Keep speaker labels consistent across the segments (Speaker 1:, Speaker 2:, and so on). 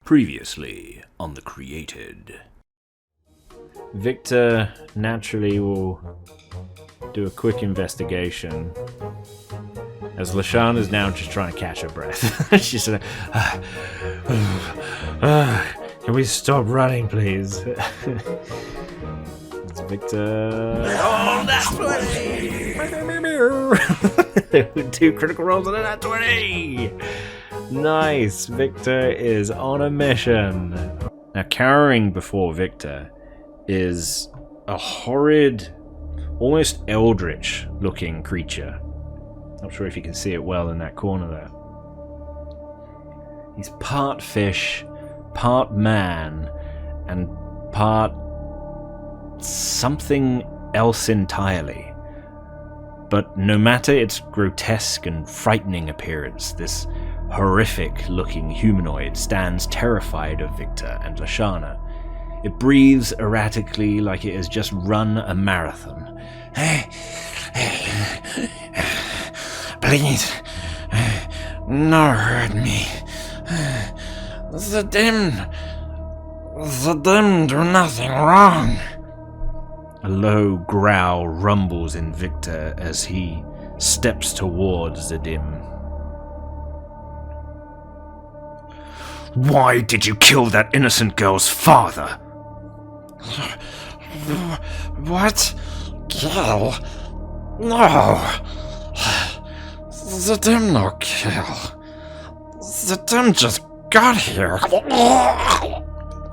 Speaker 1: Previously on The Created. Victor naturally will do a quick investigation, as Lashana is now just trying to catch her breath. She's like, can we stop running, please? It's Victor. Oh, that's 20! 2 critical rolls and a nat 20! Nice! Victor is on a mission. Now, cowering before Victor is a horrid, almost eldritch looking creature. Not sure if you can see it well in that corner there. He's part fish, part man, and part something else entirely. But no matter its grotesque and frightening appearance, this horrific looking humanoid stands terrified of Victor and Lashana. It breathes erratically like it has just run a marathon. Please, no hurt me. The dim do nothing wrong. A low growl rumbles in Victor as he steps towards the dim. Why did you kill that innocent girl's father? What? Kill? No! The dim no kill. The dim just got here.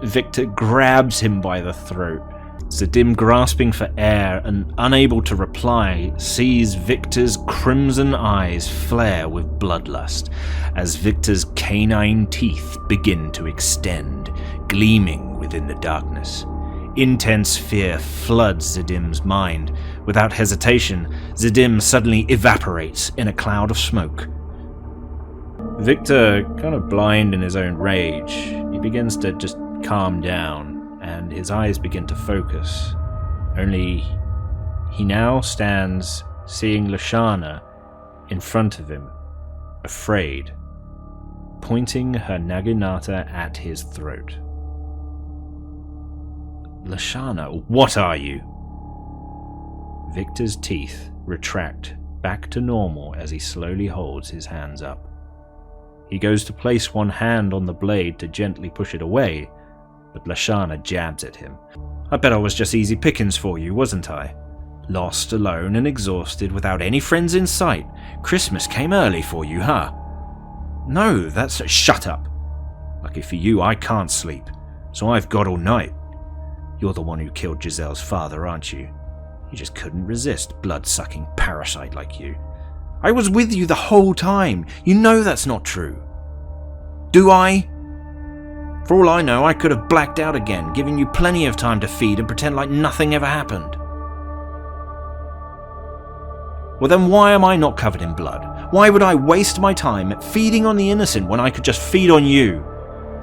Speaker 1: Victor grabs him by the throat. Zadim, grasping for air and unable to reply, sees Victor's crimson eyes flare with bloodlust as Victor's canine teeth begin to extend, gleaming within the darkness. Intense fear floods Zadim's mind. Without hesitation, Zadim suddenly evaporates in a cloud of smoke. Victor, kind of blind in his own rage, he begins to just calm down, and his eyes begin to focus. Only he now stands seeing Lashana in front of him, afraid, pointing her naginata at his throat. Lashana, what are you? Victor's teeth retract back to normal as he slowly holds his hands up. He goes to place one hand on the blade to gently push it away, but Lashana jabs at him. I bet I was just easy pickings for you, wasn't I? Lost, alone, and exhausted, without any friends in sight. Christmas came early for you, huh? No, that's... Shut up! Lucky for you, I can't sleep, so I've got all night. You're the one who killed Giselle's father, aren't you? You just couldn't resist blood-sucking parasite like you. I was with you the whole time. You know that's not true. Do I? For all I know, I could have blacked out again, giving you plenty of time to feed and pretend like nothing ever happened. Well then why am I not covered in blood? Why would I waste my time feeding on the innocent when I could just feed on you?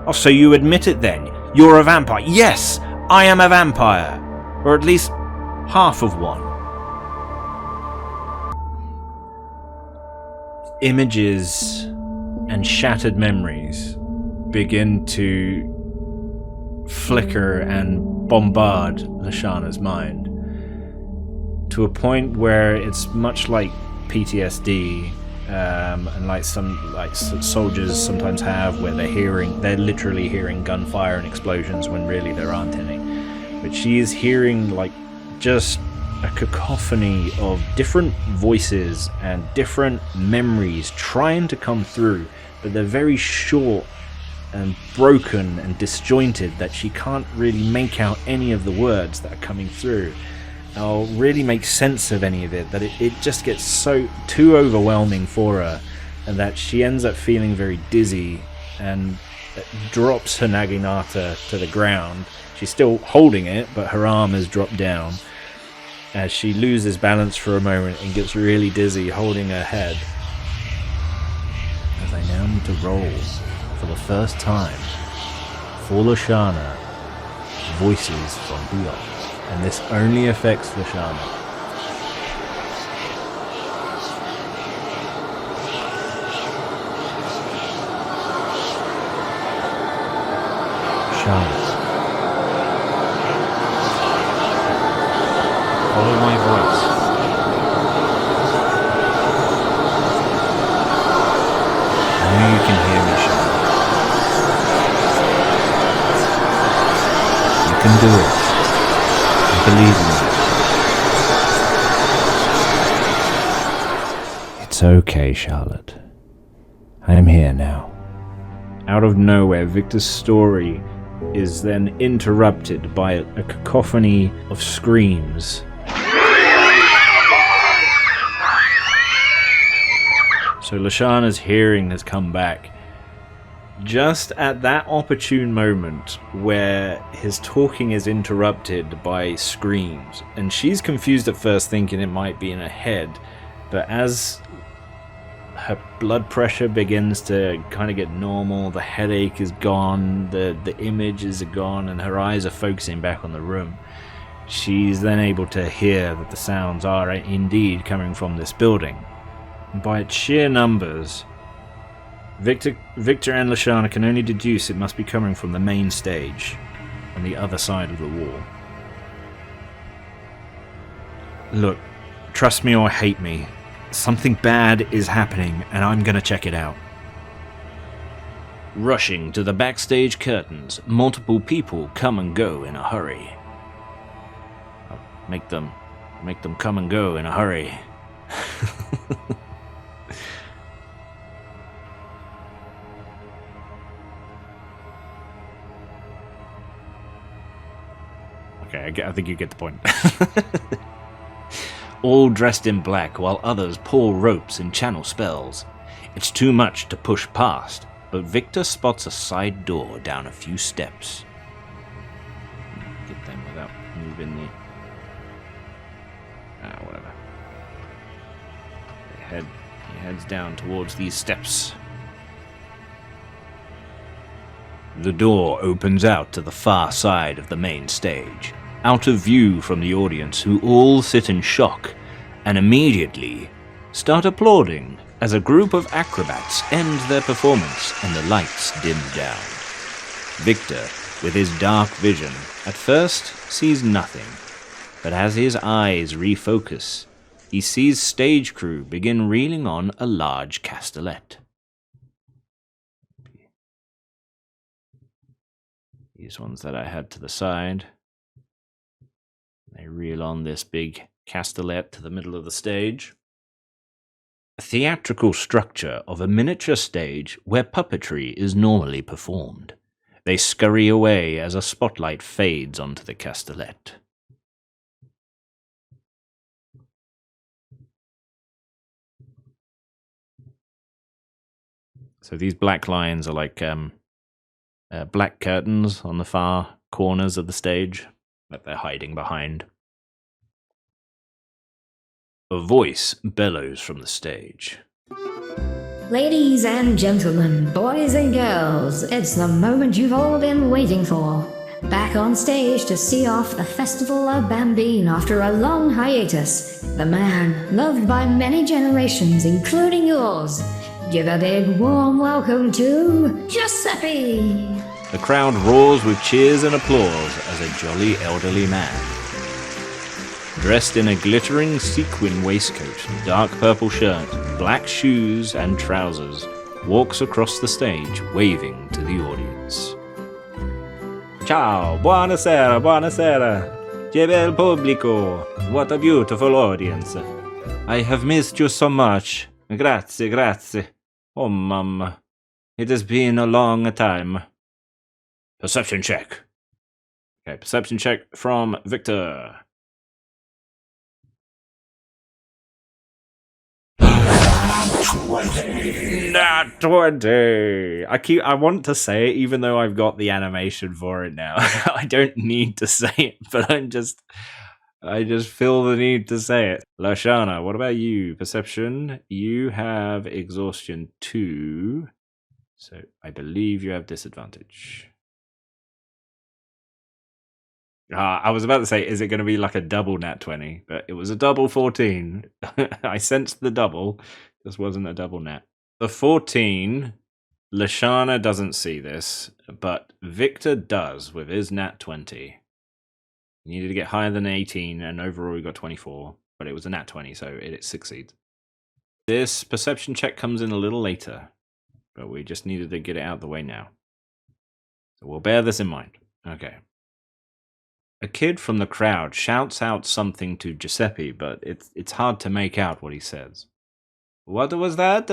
Speaker 1: Oh, so you admit it then? You're a vampire. Yes, I am a vampire. Or at least half of one. Images and shattered memories begin to flicker and bombard Lashana's mind to a point where it's much like PTSD, and like some soldiers sometimes have, where they're literally hearing gunfire and explosions when really there aren't any. But she is hearing like just a cacophony of different voices and different memories trying to come through, but they're very short and broken and disjointed that she can't really make out any of the words that are coming through, or really make sense of any of it, that it just gets so too overwhelming for her, and that she ends up feeling very dizzy and drops her naginata to the ground. She's still holding it, but her arm has dropped down as she loses balance for a moment and gets really dizzy holding her head. As I now need to roll for the first time, for Lashana, voices from beyond. And this only affects Lashana. Charlotte, follow my voice. I know you can hear me, Charlotte. You can do it. I believe in you. It's okay, Charlotte. I am here now. Out of nowhere, Victor's story is then interrupted by a cacophony of screams. So Lashana's hearing has come back. Just at that opportune moment where his talking is interrupted by screams, and she's confused at first thinking it might be in her head, but as her blood pressure begins to kind of get normal, the headache is gone, the images are gone, and her eyes are focusing back on the room. She's then able to hear that the sounds are indeed coming from this building. And by its sheer numbers, Victor and Lashana can only deduce it must be coming from the main stage on the other side of the wall. Look, trust me or hate me, something bad is happening, and I'm gonna check it out. Rushing to the backstage curtains, multiple people come and go in a hurry. Make them come and go in a hurry. Okay, I think you get the point. All dressed in black, while others pull ropes and channel spells. It's too much to push past, but Victor spots a side door down a few steps. Get them without moving the... whatever. He heads down towards these steps. The door opens out to the far side of the main stage, out of view from the audience, who all sit in shock and immediately start applauding as a group of acrobats end their performance and the lights dim down. Victor, with his dark vision, at first sees nothing, but as his eyes refocus, he sees stage crew begin reeling on a large castellet. These ones that I had to the side. They reel on this big castellet to the middle of the stage. A theatrical structure of a miniature stage where puppetry is normally performed. They scurry away as a spotlight fades onto the castellet. So these black lines are like black curtains on the far corners of the stage that they're hiding behind. A voice bellows from the stage.
Speaker 2: Ladies and gentlemen, boys and girls, it's the moment you've all been waiting for. Back on stage to see off the Festival of Bambine after a long hiatus. The man loved by many generations, including yours. Give a big warm welcome to Giuseppe!
Speaker 1: The crowd roars with cheers and applause as a jolly elderly man, dressed in a glittering sequin waistcoat, dark purple shirt, black shoes and trousers, walks across the stage waving to the audience. Ciao, buonasera, buonasera. Che bel pubblico. What a beautiful audience. I have missed you so much. Grazie, grazie. Oh, mamma. It has been a long time. Perception check. Okay, perception check from Victor. Not 20. I want to say it even though I've got the animation for it now. I don't need to say it, but I just feel the need to say it. Lashana, what about you? Perception. You have exhaustion 2. So I believe you have disadvantage. I was about to say, is it going to be like a double nat 20? But it was a double 14. I sensed the double. This wasn't a double nat. The 14, Lashana doesn't see this, but Victor does with his nat 20. You needed to get higher than 18, and overall you got 24. But it was a nat 20, so it succeeds. This perception check comes in a little later, but we just needed to get it out of the way now. So we'll bear this in mind. Okay. A kid from the crowd shouts out something to Giuseppe, but it's hard to make out what he says. What was that?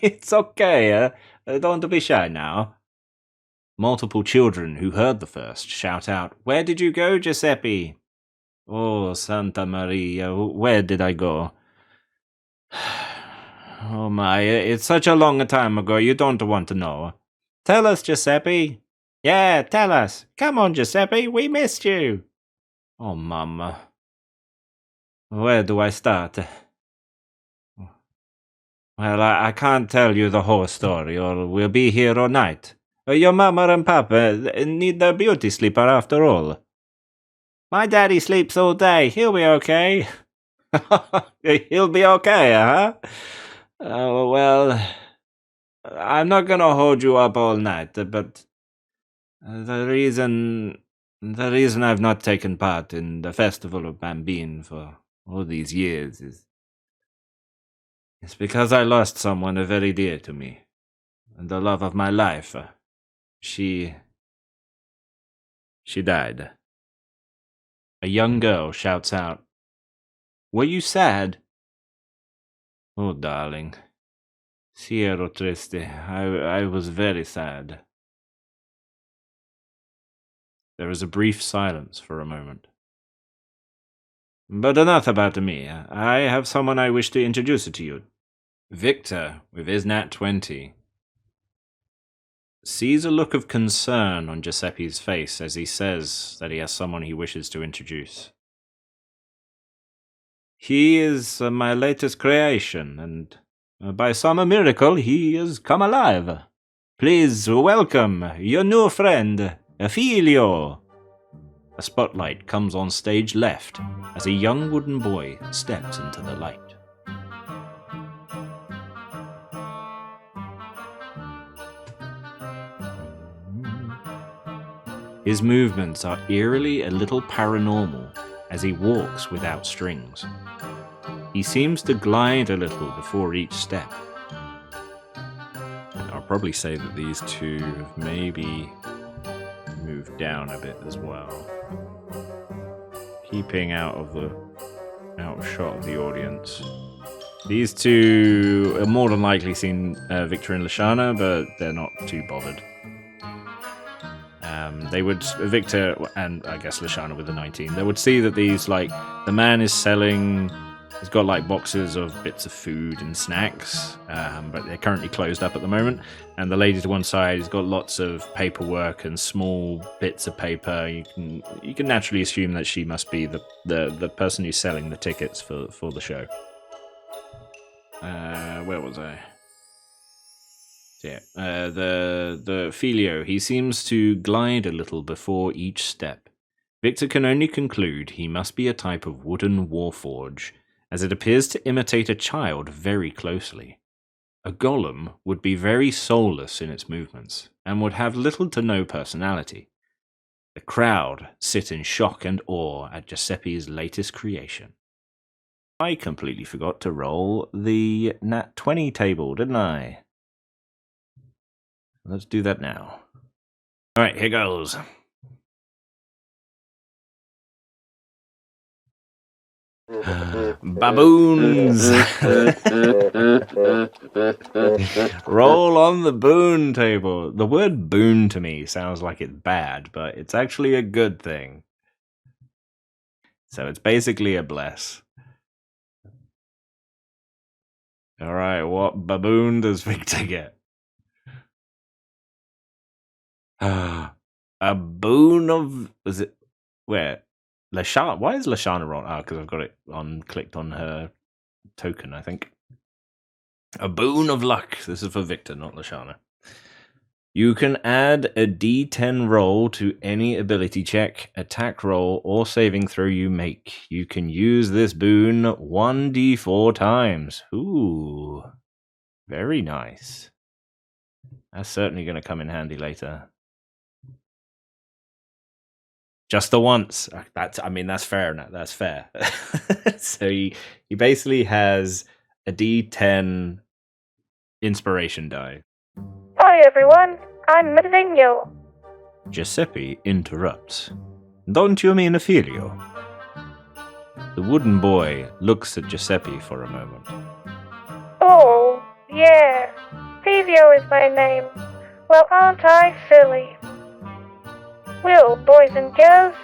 Speaker 1: It's okay. Don't be shy now. Multiple children who heard the first shout out, Where did you go, Giuseppe? Oh, Santa Maria, where did I go? Oh my, it's such a long time ago, you don't want to know. Tell us, Giuseppe. Yeah, tell us. Come on, Giuseppe, we missed you. Oh, Mama. Where do I start? Well, I can't tell you the whole story, or we'll be here all night. Your mama and papa need their beauty sleeper after all. My daddy sleeps all day. He'll be okay. He'll be okay, huh? Well, I'm not gonna hold you up all night, but the reason I've not taken part in the Festival of Bambine for all these years is it's because I lost someone very dear to me, and the love of my life. She died. A young girl shouts out, Were you sad? Oh, darling. Si ero triste. I was very sad. There is a brief silence for a moment. But enough about me. I have someone I wish to introduce to you. Victor, with his nat 20, sees a look of concern on Giuseppe's face as he says that he has someone he wishes to introduce. He is my latest creation, and by some miracle he has come alive. Please welcome your new friend, Figlio. A spotlight comes on stage left as a young wooden boy steps into the light. His movements are eerily a little paranormal as he walks without strings. He seems to glide a little before each step. I'll probably say that these two have maybe moved down a bit as well, keeping out of shot of the audience. These two are more than likely seen Victor and Lashana, but they're not too bothered. They would, Victor and I guess Lashana with the 19, they would see that these, like, the man is selling, he's got like boxes of bits of food and snacks, but they're currently closed up at the moment. And the lady to one side has got lots of paperwork and small bits of paper. You can naturally assume that she must be the person who's selling the tickets for the show. Where was I? Yeah, the Figlio, he seems to glide a little before each step. Victor can only conclude he must be a type of wooden warforge, as it appears to imitate a child very closely. A golem would be very soulless in its movements, and would have little to no personality. The crowd sit in shock and awe at Giuseppe's latest creation. I completely forgot to roll the nat 20 table, didn't I? Let's do that now. Alright, here goes. Baboons! Roll on the boon table. The word boon to me sounds like it's bad, but it's actually a good thing. So it's basically a bless. Alright, what baboon does Victor get? A boon of... Was it... Where? Lashana... Why is Lashana wrong? Oh, because I've got it clicked on her token, I think. A boon of luck. This is for Victor, not Lashana. You can add a d10 roll to any ability check, attack roll, or saving throw you make. You can use this boon 1d4 times. Ooh, very nice. That's certainly going to come in handy later. Just the once. That's fair enough. That's fair. So he basically has a d10 inspiration die.
Speaker 3: Hi everyone, I'm Figlio.
Speaker 1: Giuseppe interrupts. Don't you mean Figlio? The wooden boy looks at Giuseppe for a moment.
Speaker 3: Oh, yeah, Figlio is my name. Well, aren't I silly? Well, boys and girls,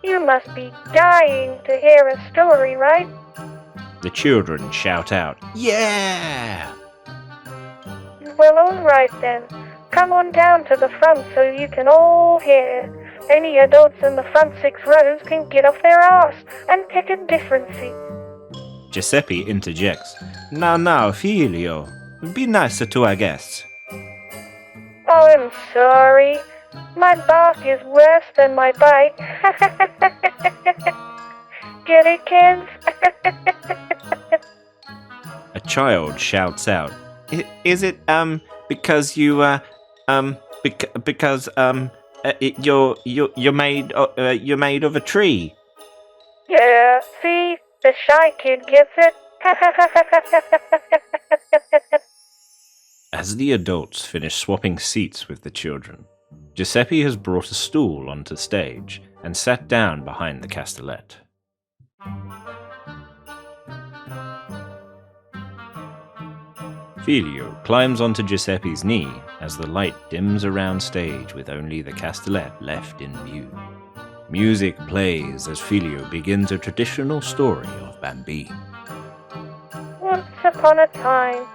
Speaker 3: you must be dying to hear a story, right?
Speaker 1: The children shout out, "Yeah!"
Speaker 3: Well, alright then. Come on down to the front so you can all hear. Any adults in the front 6 rows can get off their arse and pick a different seat.
Speaker 1: Giuseppe interjects. Now, Figlio, be nicer to our guests.
Speaker 3: Oh, I'm sorry. My bark is worse than my bite. Get it, kids?
Speaker 1: A child shouts out, Is it, because you, because you're made of a tree?
Speaker 3: Yeah, see? The shy kid gets it.
Speaker 1: As the adults finish swapping seats with the children, Giuseppe has brought a stool onto stage and sat down behind the castellet. Figlio climbs onto Giuseppe's knee as the light dims around stage with only the castellet left in view. Music plays as Figlio begins a traditional story of Bambine.
Speaker 3: Once upon a time,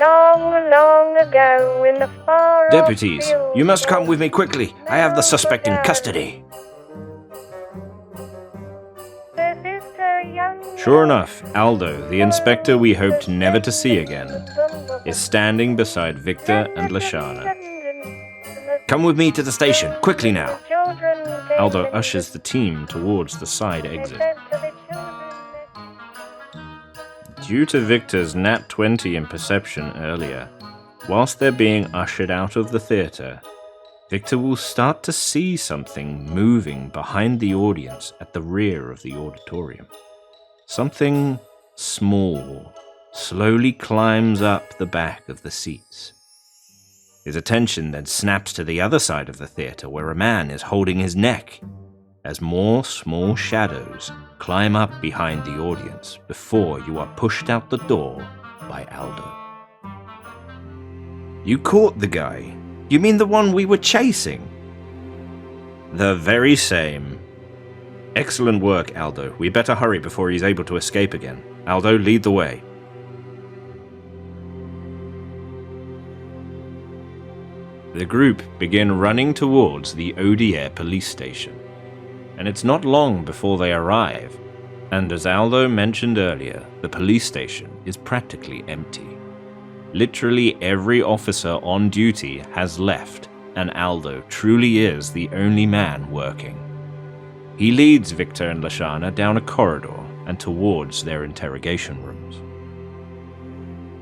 Speaker 3: long, long ago, in the far
Speaker 1: Deputies, you must come with me quickly. I have the suspect in custody. Sure enough, Aldo, the inspector we hoped never to see again, is standing beside Victor and Lashana. Come with me to the station, quickly now. Aldo ushers the team towards the side exit. Due to Victor's nat 20 in perception earlier, whilst they're being ushered out of the theatre, Victor will start to see something moving behind the audience at the rear of the auditorium. Something small slowly climbs up the back of the seats. His attention then snaps to the other side of the theatre where a man is holding his neck, as more small shadows climb up behind the audience before you are pushed out the door by Aldo. You caught the guy. You mean the one we were chasing? The very same. Excellent work, Aldo. We better hurry before he's able to escape again. Aldo, lead the way. The group begin running towards the Odier police station, and it's not long before they arrive, and as Aldo mentioned earlier, the police station is practically empty. Literally every officer on duty has left, and Aldo truly is the only man working. He leads Victor and Lashana down a corridor and towards their interrogation rooms.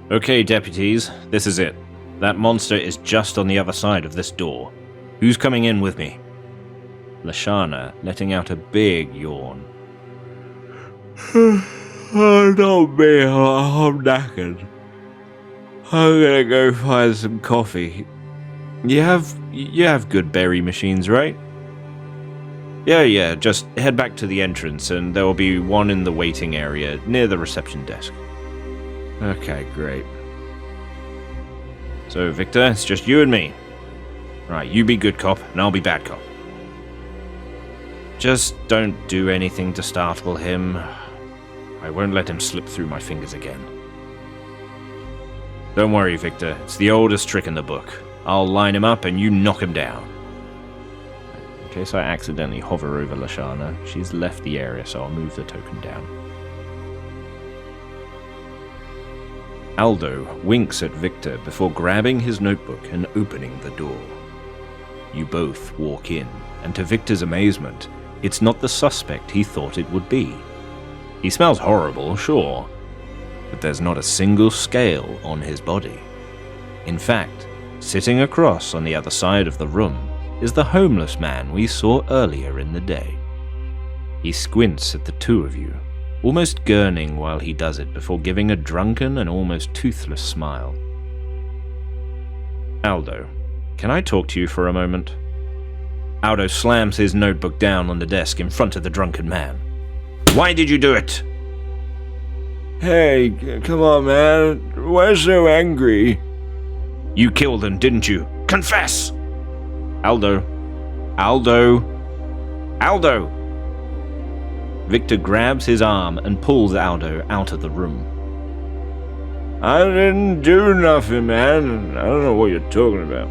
Speaker 1: Okay, deputies, this is it. That monster is just on the other side of this door. Who's coming in with me? Lashana letting out a big yawn. Not me, I'm knackered. I'm gonna go find some coffee. You have good berry machines, right? Yeah, just head back to the entrance and there will be one in the waiting area near the reception desk. Okay, great. So, Victor, it's just you and me. Right, you be good cop and I'll be bad cop. Just don't do anything to startle him. I won't let him slip through my fingers again. Don't worry, Victor. It's the oldest trick in the book. I'll line him up and you knock him down. In case I accidentally hover over Lashana, she's left the area, so I'll move the token down. Aldo winks at Victor before grabbing his notebook and opening the door. You both walk in, and to Victor's amazement, it's not the suspect he thought it would be. He smells horrible, sure, but there's not a single scale on his body. In fact, sitting across on the other side of the room is the homeless man we saw earlier in the day. He squints at the two of you, almost gurning while he does it before giving a drunken and almost toothless smile. Aldo, can I talk to you for a moment? Aldo slams his notebook down on the desk in front of the drunken man. Why did you do it?
Speaker 4: Hey, come on, man. Why so angry?
Speaker 1: You killed him, didn't you? Confess! Aldo. Aldo. Aldo! Victor grabs his arm and pulls Aldo out of the room.
Speaker 4: I didn't do nothing, man. I don't know what you're talking about.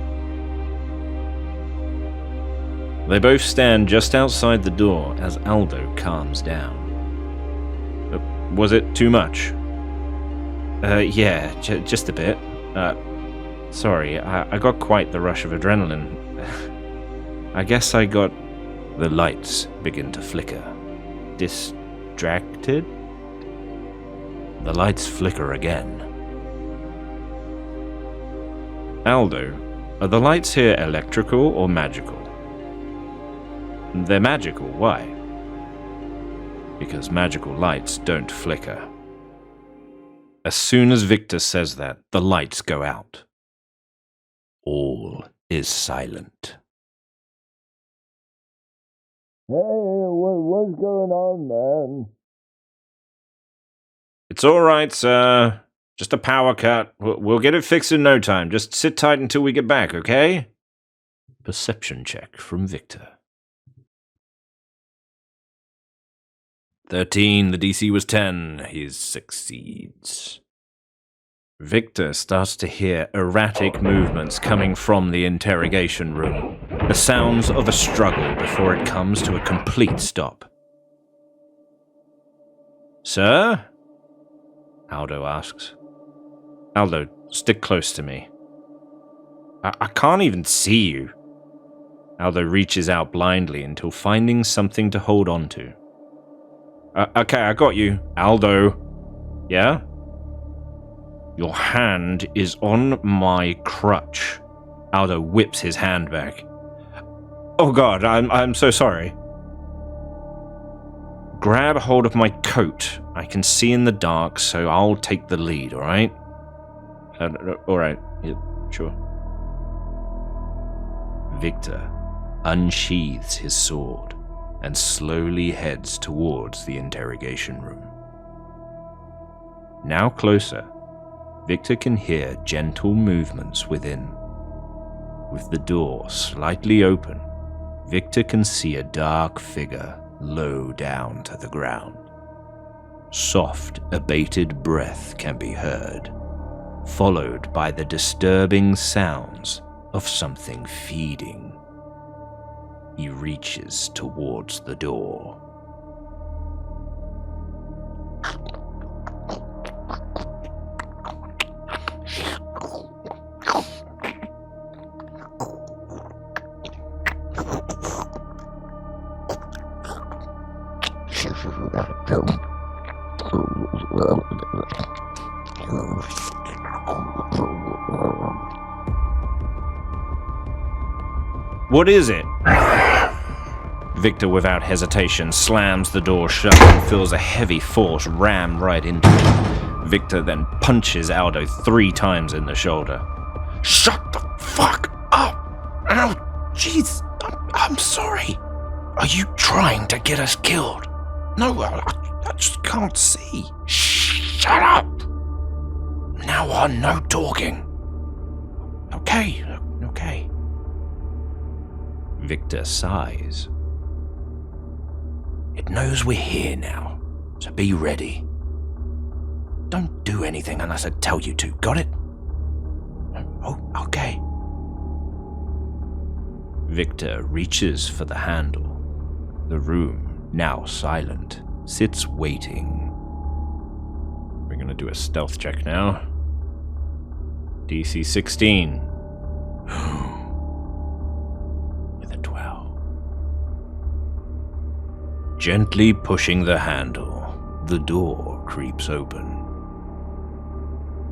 Speaker 1: They both stand just outside the door as Aldo calms down. Was it too much? Yeah, just a bit. Sorry, I got quite the rush of adrenaline. I guess I got... The lights begin to flicker. Distracted? The lights flicker again. Aldo, are the lights here electrical or magical? They're magical, why? Because magical lights don't flicker. As soon as Victor says that, the lights go out. All is silent.
Speaker 4: Hey, what's going on, man?
Speaker 1: It's all right, sir. Just a power cut. We'll get it fixed in no time. Just sit tight until we get back, okay? Perception check from Victor. 13. The DC was 10. He succeeds. Victor starts to hear erratic movements coming from the interrogation room. The sounds of a struggle before it comes to a complete stop. Sir? Aldo asks. Aldo, stick close to me. I can't even see you. Aldo reaches out blindly until finding something to hold on to. Okay, I got you. Aldo. Yeah? Your hand is on my crutch. Aldo whips his hand back. Oh god, I'm so sorry. Grab hold of my coat. I can see in the dark, so I'll take the lead, alright? Alright, yeah, sure. Victor unsheathes his sword and slowly heads towards the interrogation room. Now closer, Victor can hear gentle movements within. With the door slightly open, Victor can see a dark figure low down to the ground. Soft, abated breath can be heard, followed by the disturbing sounds of something feeding. He reaches towards the door. What is it? Victor, without hesitation, slams the door shut and feels a heavy force ram right into it. Victor then punches Aldo 3 times in the shoulder. Shut the fuck up! Ow! Jeez! I'm sorry! Are you trying to get us killed? No, I just can't see. Shut up! Now on, no talking. Okay. Victor sighs. It knows we're here now, so be ready. Don't do anything unless I tell you to, got it? Oh, okay. Victor reaches for the handle. The room, now silent, sits waiting. We're gonna do a stealth check now. DC 16. With a 12. Gently pushing the handle, the door creeps open.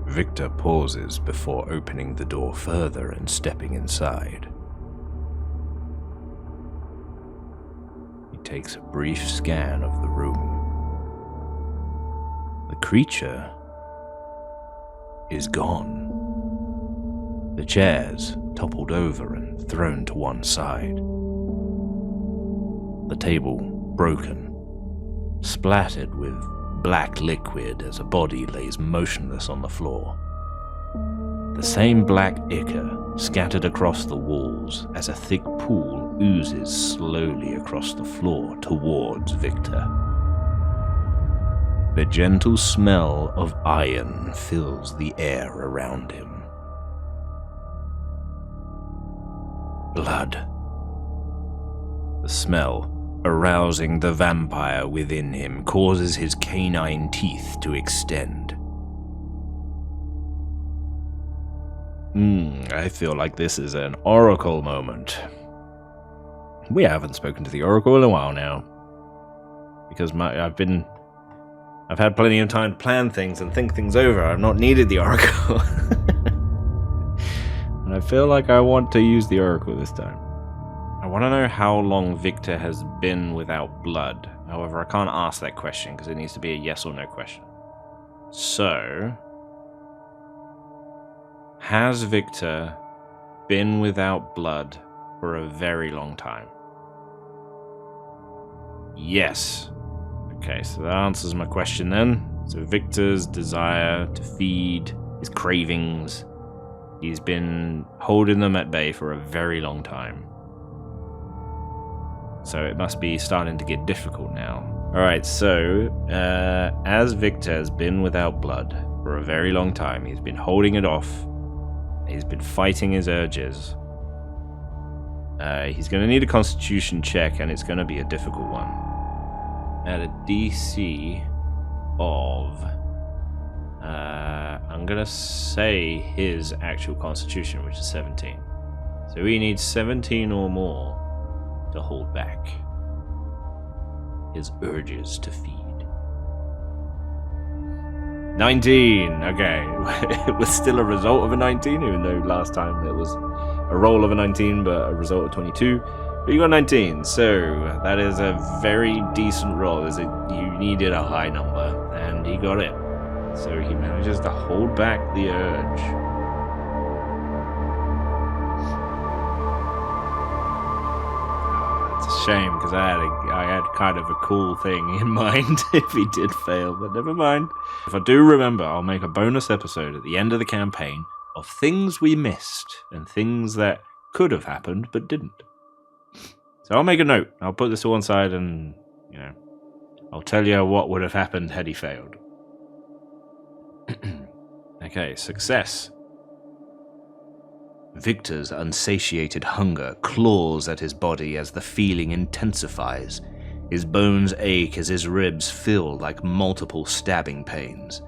Speaker 1: Victor pauses before opening the door further and stepping inside. He takes a brief scan of the room. The creature is gone. The chairs toppled over and thrown to one side. The table broken, splattered with black liquid as a body lays motionless on the floor. The same black ichor scattered across the walls as a thick pool oozes slowly across the floor towards Victor. The gentle smell of iron fills the air around him. Blood. The smell, arousing the vampire within him, causes his canine teeth to extend. I feel like this is an Oracle moment. We haven't spoken to the Oracle in a while now. Because I've had plenty of time to plan things and think things over. I've not needed the Oracle. And I feel like I want to use the Oracle this time. I want to know how long Victor has been without blood. However, I can't ask that question because it needs to be a yes or no question. So, has Victor been without blood for a very long time? Yes. Okay, so that answers my question then. So Victor's desire to feed, his cravings, he's been holding them at bay for a very long time. So it must be starting to get difficult now. Alright, so as Victor has been without blood for a very long time, he's been holding it off, he's been fighting his urges. He's going to need a constitution check, and it's going to be a difficult one. At a DC of... I'm going to say his actual constitution, which is 17. So he needs 17 or more to hold back his urges to feed. 19! Okay, it was still a result of a 19, even though last time it was a roll of a 19, but a result of 22. But you got 19, so that is a very decent roll. You needed a high number, and he got it. So he manages to hold back the urge. It's a shame, because I had kind of a cool thing in mind if he did fail, but never mind. If I do remember, I'll make a bonus episode at the end of the campaign of things we missed and things that could have happened but didn't. So I'll make a note. I'll put this to one side and, I'll tell you what would have happened had he failed. Okay, success. Victor's unsatiated hunger claws at his body as the feeling intensifies. His bones ache as his ribs fill like multiple stabbing pains,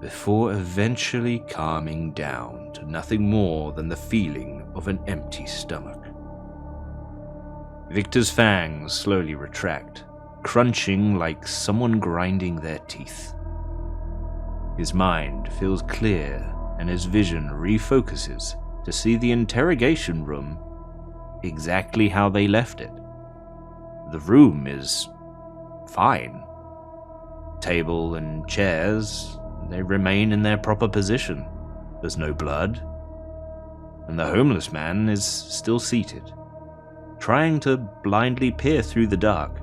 Speaker 1: before eventually calming down to nothing more than the feeling of an empty stomach. Victor's fangs slowly retract, crunching like someone grinding their teeth. His mind feels clear and his vision refocuses to see the interrogation room exactly how they left it. The room is fine. Table and chairs, they remain in their proper position. There's no blood. And the homeless man is still seated, trying to blindly peer through the dark.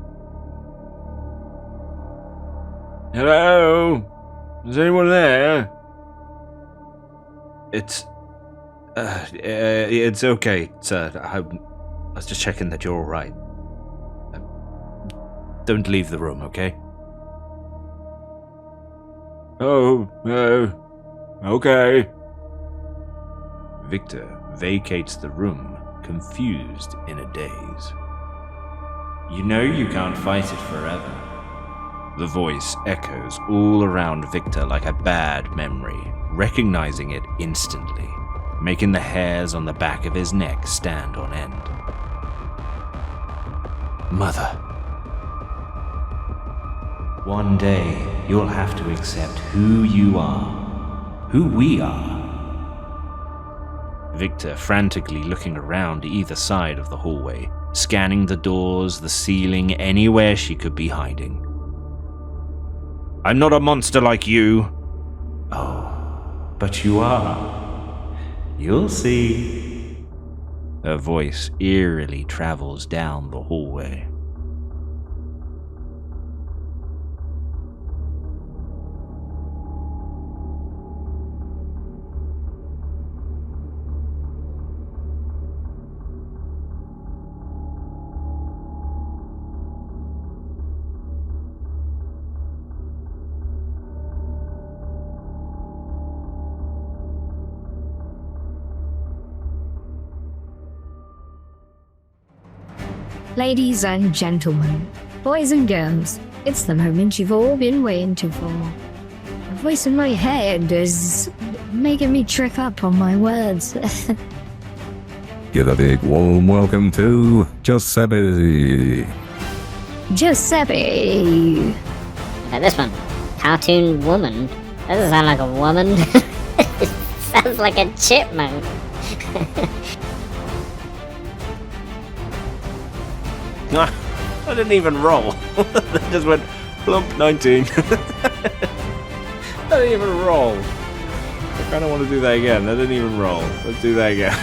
Speaker 4: Hello? Is anyone there?
Speaker 1: It's okay, sir. I was just checking that you're all right. Don't leave the room, okay?
Speaker 4: Oh, okay.
Speaker 1: Victor vacates the room, confused in a daze. You know you can't fight it forever. The voice echoes all around Victor like a bad memory, recognizing it instantly, making the hairs on the back of his neck stand on end. Mother. One day, you'll have to accept who you are, who we are. Victor frantically looking around either side of the hallway, scanning the doors, the ceiling, anywhere she could be hiding. I'm not a monster like you. Oh, but you are. You'll see. Her voice eerily travels down the hallway.
Speaker 2: Ladies and gentlemen, boys and girls, it's the moment you've all been waiting for. The voice in my head is making me trip up on my words.
Speaker 5: Give a big warm welcome to Giuseppe.
Speaker 2: Giuseppe!
Speaker 6: Now this one, cartoon woman. That doesn't sound like a woman. It sounds like a chipmunk.
Speaker 1: I didn't even roll. That just went plump 19. I didn't even roll. I kind of want to do that again. I didn't even roll. Let's do that again.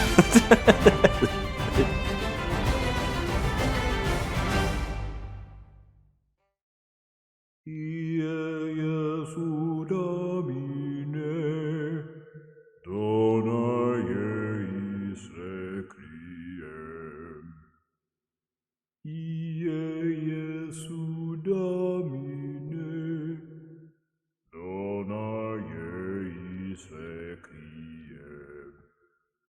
Speaker 4: Jesu Domine.